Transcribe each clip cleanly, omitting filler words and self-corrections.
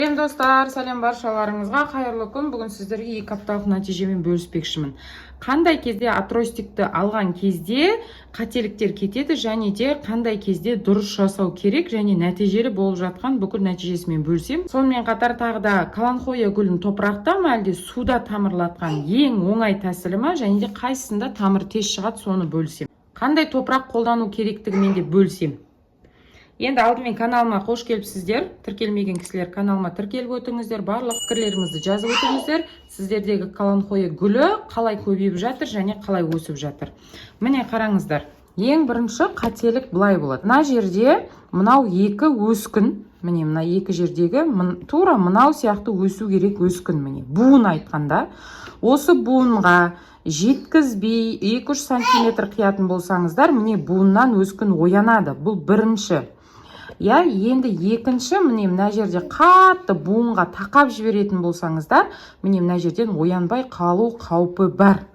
Сәлем достар, сәлем баршаларыңызға, қайырлы күн. Бүгін сіздерге 2 апталық нәтижемен бөліспекшімін. Қандай кезде атростикті алған кезде қателіктер кетеді және де қандай кезде дұрыс жасау керек және нәтижелі болып жатқан бүкіл нәтижесімен бөлсем. Сонымен қатар тағы да каланхоя гүлін топырақта ма әлде суда тамырлатқан ең оңай тәсілі ма және де қайсысында тамыр тез шығады, соны бөлсем. Қандай топырақ қолдану керектігімен де бөлсем. Енді алдымен каналыма қош келіпсіздер. Тіркелмеген кісілер каналыма тіркеліп өтіңіздер. Барлық пікірлеріңізді жазып өтіңіздер. Сіздердегі каланхоя гүлі қалай көбейіп жатыр және қалай өсіп жатыр. Міне қараңыздар. Ең бірінші қателік былай болады. Мына жерде мынау екі өскін. Міне мына екі жердегі тура мынау сияқты өсу керек өскін. Міне буын айтқанда. Осы буынға жеткізбей 2-3 сантиметр қиятын болсаңыздар, міне буыннан өскін оянады. Бұл бірінші. Енді екінші, міне мына жерде қатты буынға тақап жіберетін болсаңыздар, міне мына жерден оянбай қалу қаупі бар.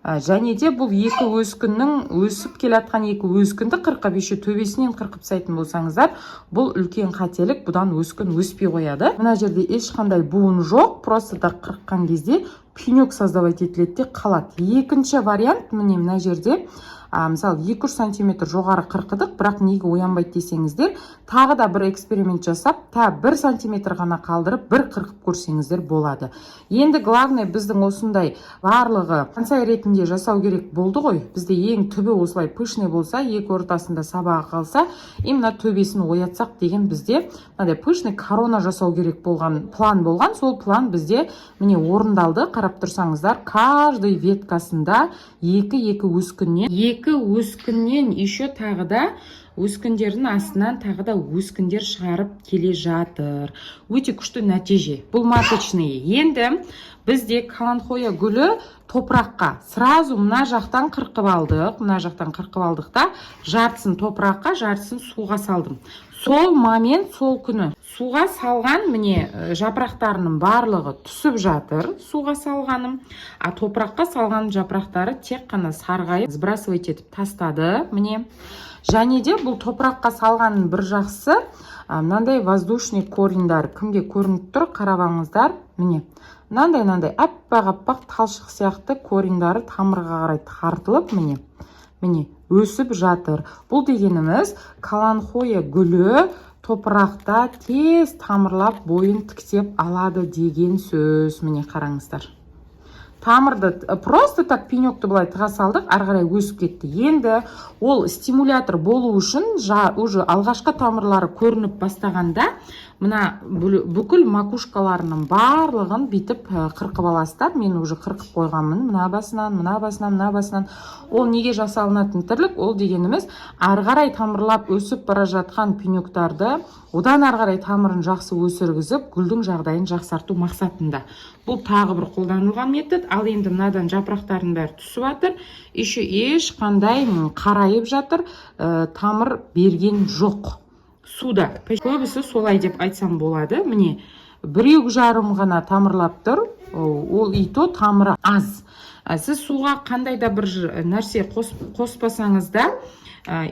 Және де бұл екі өскіннің өсіп келатқан екі өскінді қырқып, еще төбесінен қырқып тастайтын болсаңыздар, бұл үлкен қателік, бұдан өскін өспей қояды. Мына жерде ешқандай буын жоқ, просто да қырыққан кезде пенек создавать етіледі де қалады. Екінші вариант, міне мына жерде мысалы 2-3 сантиметр жоғары қырқыдық, бірақ неге оянбайды десеңіздер, тағы да бір эксперимент жасап, 1 сантиметр ғана қалдырып, бір қырқып көрсеңіздер болады. Енді главный біздің осындай барлығы концай ретінде жасау керек болды ғой. Бізде ең түбі осылай пышный болса, екі ортасында сабағы қалса, именно төбесін оятсақ деген бізде мынандай пышный корона жасау керек болған план болған. Сол план бізде міне орындалды. Қарап тұрсаңыздар, каждый веткасында екі өскіннен еще тағы да өскіндердің астынан тағы да өскіндер шығарып келе жатыр. Өте күшті нәтиже. Бұл маточный. Енді бізде каланхоя гүлі топыраққа сразу мына жақтан қырқып алдық та жартысын топыраққа, жартысын суға салдым. Сол момент, сол күні суға салған, міне жапырақтарының барлығы түсіп жатыр, суға салғаным. А топыраққа салған жапырақтары тек қана сарғайып, сбрасывать етіп тастады, міне. Және де бұл топыраққа салғанның бір жақсы, мынандай воздушный кореньдар кімге көрініп тұр, қарабаңыздар, міне. Мынандай аппақ талшық сияқты кореньдары тамырға қарай тартылып, міне өсіп жатыр. Бұл дегеніміз каланхоя гүлі топырақта тез тамырлап бойын тіктеп алады деген сөз. Міне қараңыздар. Тамырды просто так пенекті былай тыға салдық, ары қарай өсіп кетті. Енді ол стимулятор болу үшін уже алғашқы тамырлары көрініп бастағанда, мына бүкіл макушкаларының барлығын битіп қырқып аласыздар. Мен уже қырқып қойғанмын. Мына басынан. Ол неге жасалынатын тірлік? Ол дегеніміз ары қарай тамырлап өсіп бара жатқан пенектарды одан ары қарай тамырын жақсы өсіргізіп, гүлдің жағдайын жақсарту мақсатында. Бұл тағы бір қолданылған метод. Ал енді мынадан жапырақтардың бәрі түсіп жатыр. Еще ешқандай қарайып жатыр, тамыр берген жоқ. Суда. Көбісі солай деп айтсам болады. Міне, 1-2 ғана тамырлап тұр. Ол ито тамыры аз. Сіз суға қандай да бір нәрсе қоспасаңыз да,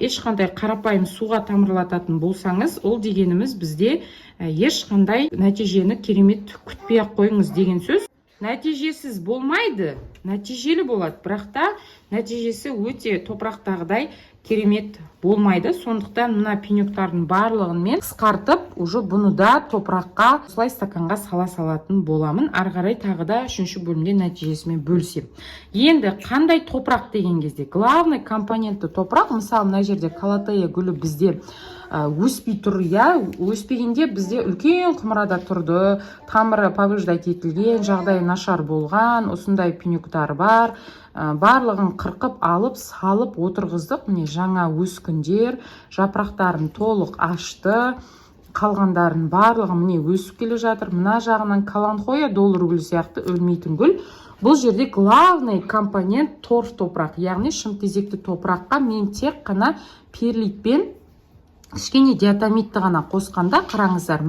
ешқандай қарапайым суға тамырлататын болсаңыз, ол дегеніміз бізде ешқандай нәтижені керемет күтпей ақ қойыңыз деген сөз. Нәтижесіз болмайды, нәтижелі болады, бірақ та нәтижесі өте топырақтағыдай керемет болмайды. Сондықтан мына пенектардың барлығын мен қысқартып, уже бұны да топыраққа осылай стаканға сала салатын боламын. Ары қарай тағы да 3-ші бөлімде нәтижесімен бөлсем. Енді қандай топырақ деген кезде? Главный компоненті топырақ. Мысалы, мына жерде каланхоя гүлі бізде өспей тұр, өспегенде бізде үлкен құмырада тұрды, тамыры повреждать етілген, жағдайы нашар болған, осындай пенектар бар. Барлығын қырқып алып, салып отырғыздық. Міне жаңа өскіндер, жапырақтарын толық ашты. Қалғандарын барлығы міне өсіп келе жатыр. Мына жағынан каланхоя доллар гүл сияқты өлмейтін гүл. Бұл жерде главный компонент торф топырақ, яғни шымтезекті топыраққа мен тек қана перлитпен кішкене диатомитті ғана қосқанда, қараңыздар,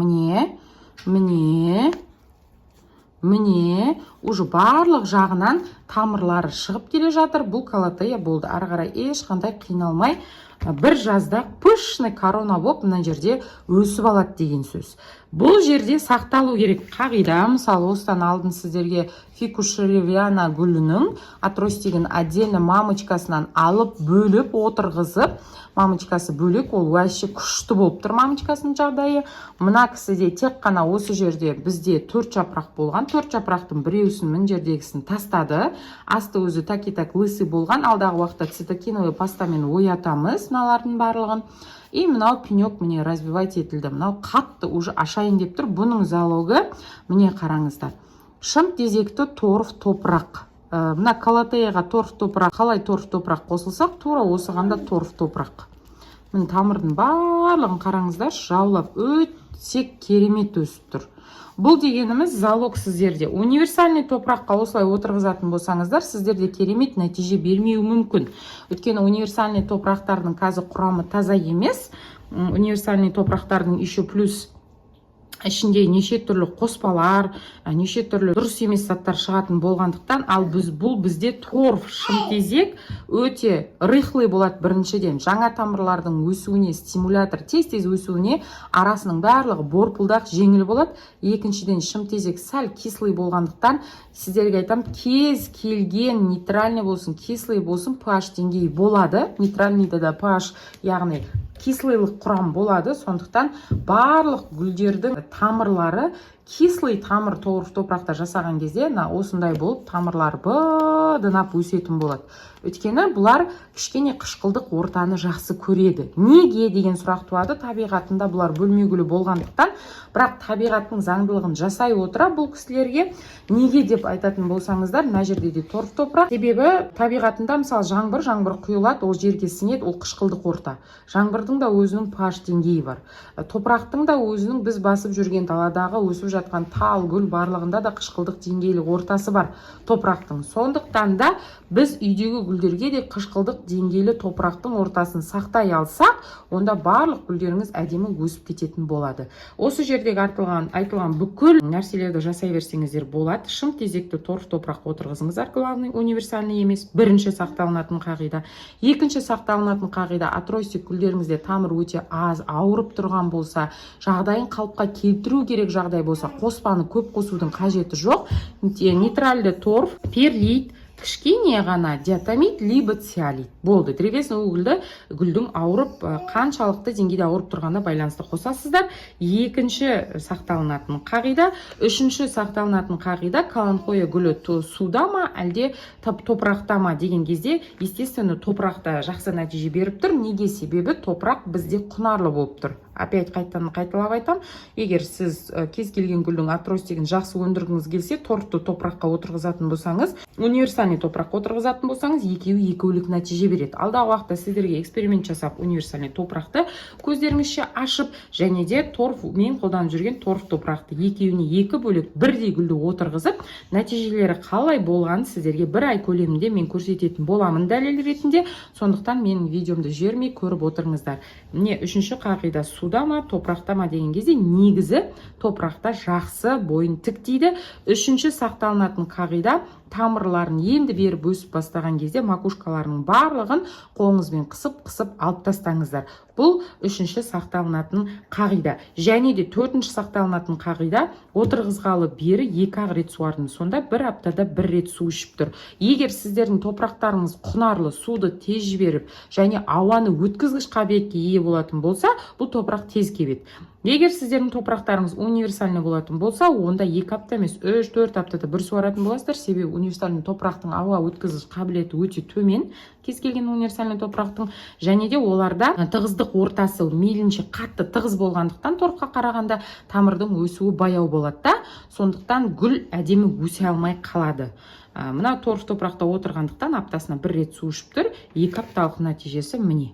міне, уже барлық жағынан тамырлары шығып келе жатыр. Бұл каланхоя болды. Ары қарай ешқандай қиналмай бір жазда пышный корона болып мына жерде өсіп алады деген сөз. Бұл жерде сақталу керек қағида. Мысалы, осыдан алдын сіздерге фикушериана гүлінің атростигін отдельно мамочкасынан алып бөліп отырғызып, мамочкасы бөлек, ол вообще күшті болып тұр мамочкасының жағдайы. Мына кісіде тек қана осы жерде бізде 4 жапырақ болған. 4 жапырақтың біреусін мына жердегісін тастады. Асты өзі так лысый болған. Алдағы уақытта цитокиновый пастамен оятамыз мыналардың барлығын. И мынау пенек міне развивать етілді. Мынау қатты уже ашайын деп тұр. Бұның залогы міне қараңыздар. Шым тезекті торф топырақ. Мына калатеяға торф топырақ, қалай торф топырақ қосылсақ, тура осығанда торф топырақ. Міне тамырдың барлығын қараңыздар, жаулап өте керемет өсіп тұр. Бұл дегеніміз залог сіздерде. Универсальный топыраққа осылай отырғызатын болсаңыздар, сіздерде керемет нәтиже бермеуі мүмкін. Өйткені универсальный топырақтардың қазір құрамы таза емес. Универсальный топырақтардың еще плюс ішінде неше түрлі қоспалар, неше түрлі дұрыс емес заттар шығатын болғандықтан, ал бұл бізде торф, шымтезек өте рыхлый болады біріншіден. Жаңа тамырлардың өсуіне, стимулятор тез-тез өсуіне арасының барлығы борпылдақ жеңіл болады. Екіншіден шымтезек сәл кислый болғандықтан, сіздерге айтам, кез келген нейтральный болсын, кислый болсын, pH деңгейі болады. Нейтральныйда да pH, яғни кислыйлық құрам болады. Сондықтан барлық гүлдердің тамырлары кислый тамыр топырақта жасаған кезде осындай болып тамырлар быдынап өсетін болады. Өйткені бұлар кішкене қышқылдық ортаны жақсы көреді. Неге деген сұрақ туады? Табиғатында бұлар бөлмегүлі болғандықтан, бірақ табиғаттың заңдылығын жасай отыра бұл кісілерге неге деп айтатын болсаңыздар, мына жерде де торф топырақ. Себебі табиғатында мысалы жаңбыр құйылады, ол жерге сіңеді, ол қышқылдық орта. Жаңбырдың да өзінің pH деңгейі бар. Топырақтың да өзінің біз басып жүрген даладағы өсіп жатқан тал, гүл барлығында да қышқылдық деңгейлі ортасы бар топырақтың. Сондықтан да біз үйдегі гүлдерге де қышқылдық деңгейлі топырақтың ортасын сақтай алсақ, онда барлық гүлдеріңіз әдемі өсіп кететін болады. Осы жердегі айтылған бүкіл нәрселерді жасай берсеңіздер болады. Шым тезекті торф топырақ отырғызыңыздар, главный универсальный емес. Бірінші сақталынатын қағида. Екінші сақталынатын қағида, атростик гүлдеріңізде тамыр өте аз, ауырып тұрған болса, жағдайын қалыпқа келтіру керек жағдай болса, қоспаны көп қосудың қажеті жоқ. Нейтральды торф, перлит, кішкене ғана диатомит, либо циолит. Болды. Древесный угілді гүлдің ауырып, қаншалықты деңгейде ауырып тұрғанда байланысты қосасыздар. Екінші сақталынатын қағида, үшінші сақталынатын қағида, каланхоя гүлі суда ма, әлде топырақта ма деген кезде, естественно, топырақта жақсы нәтиже беріп тұр. Неге? Себебі топырақ бізде құнарлы болып тұр. Опять қайталап айтам, егер сіз кез келген гүлдің атростигін жақсы өндіргіңіз келсе, торфты топыраққа отырғызатын болсаңыз, универсальный топыраққа отырғызатын болсаңыз, екеуі екеулік нәтиже береді. Алдағы уақытта сіздерге эксперимент жасап, универсальный топырақты көздеріңізше ашып, және де мен қолданып жүрген торф топырақты екеуіне екі бөлек бірдей гүлді отырғызып, нәтижелері қалай болғанын сіздерге бір ай көлемінде мен көрсететін боламын дәлел ретінде. Сондықтан менің видеомды жібермей көріп отырыңыздар. Міне үшінші қағида, суда ма, топырақта ма деген кезде негізі топырақта жақсы бойын тіктейді. Үшінші сақталынатын қағида, тамырларын енді беріп өсіп бастаған кезде макушкаларының барлығын қолыңызбен қысып алып тастаңыздар. Бұл үшінші сақталынатын қағида. Және де төртінші сақталынатын қағида, отырғызғалы бері 2-ақ рет суардым. Сонда бір аптада 1 рет су ішіп тұр. Егер сіздердің топырақтарыңыз құнарлы, суды тез жіберіп, және ауаны өткізгіш қабілетке ие болатын болса, бұл топырақ тез кебеді. Егер сіздердің топырақтарыңыз универсальный болатын болса, онда 2 апта емес, 3-4 аптада бір суаратын боласыздар. Себебі универсальный топырақтың ауа өткізгіш қабілеті өте төмен, кез келген универсальный топырақтың, және де оларда тығыздық ортасы мейлінше қатты тығыз болғандықтан торфқа қарағанда тамырдың өсуі баяу болады да, сондықтан гүл әдемі өсе алмай қалады. Мына торф топырақта отырғандықтан аптасына 1 рет су ішіп тұр, 2 апталық нәтижесі міне.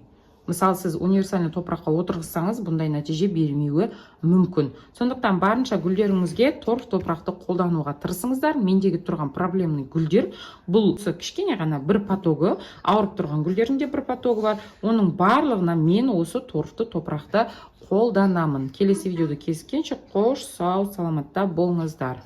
Мысалы, сіз универсальный топыраққа отырғызсаңыз, бұндай нәтиже бермеуі мүмкін. Сондықтан барынша гүлдеріңізге торф топырақты қолдануға тырысыңыздар. Мендегі тұрған проблемный гүлдер, бұл кішкене ғана бір потогы, ауырып тұрған гүлдердің де бір потогы бар. Оның барлығына мен осы торфты топырақты қолданамын. Келесі видеода кездескенше қош, сау, саламатта болыңыздар.